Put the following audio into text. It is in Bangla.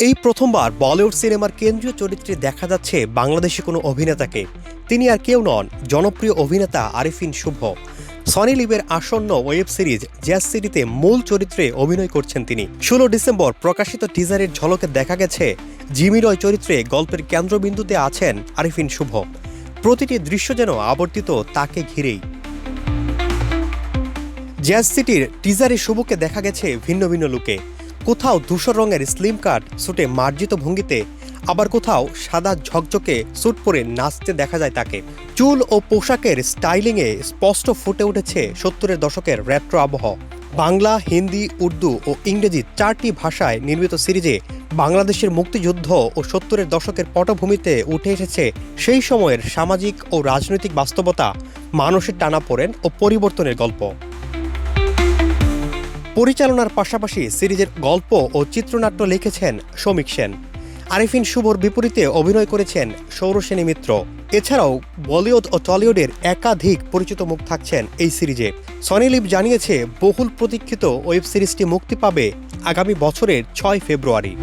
এই প্রথমবার বলিউড সিনেমার কেন্দ্রীয় চরিত্রে দেখা যাচ্ছে বাংলাদেশি কোনো অভিনেতাকে। তিনি আর কেউ নন, জনপ্রিয় অভিনেতা আরিফিন শুভ। সনি লিভের আসন্ন ওয়েব সিরিজ জ্যাজ সিটিতে মূল চরিত্রে অভিনয় করছেন তিনি। 16 ডিসেম্বর প্রকাশিত টিজারের ঝলকে দেখা গেছে জিমি রয় চরিত্রে গল্পের কেন্দ্রবিন্দুতে আছেন আরিফিন শুভ। প্রতিটি দৃশ্য যেন আবর্তিত তাকে ঘিরেই। জ্যাজ সিটির টিজারে শুভকে দেখা গেছে ভিন্ন ভিন্ন লুকে। কোথাও ধূসর রঙের স্লিম কাট স্যুটে মার্জিত ভঙ্গিতে, আবার কোথাও সাদা ঝকঝকে স্যুট পরে নাচতে দেখা যায় তাকে। চুল ও পোশাকের স্টাইলিংয়ে স্পষ্ট ফুটে উঠেছে 70-এর দশকের রেট্রো আবহ। বাংলা, হিন্দি, উর্দু ও ইংরেজি 4টি ভাষায় নির্মিত সিরিজে বাংলাদেশের মুক্তিযুদ্ধ ও 70-এর দশকের পটভূমিতে উঠে এসেছে সেই সময়ের সামাজিক ও রাজনৈতিক বাস্তবতা, মানুষের টানাপোড়েন ও পরিবর্তনের গল্প। পরিচালনার পাশাপাশি সিরিজের গল্প ও চিত্রনাট্য লিখেছেন শমিক সেন। আরিফিন শুভর বিপরীতে অভিনয় করেছেন সৌরসেনী মিত্র। এছাড়াও বলিউড ও টলিউডের একাধিক পরিচিত মুখ থাকছেন এই সিরিজে। সনি লিভ জানিয়েছে বহুল প্রতীক্ষিত ওয়েব সিরিজটি মুক্তি পাবে আগামী বছরের 6 ফেব্রুয়ারি।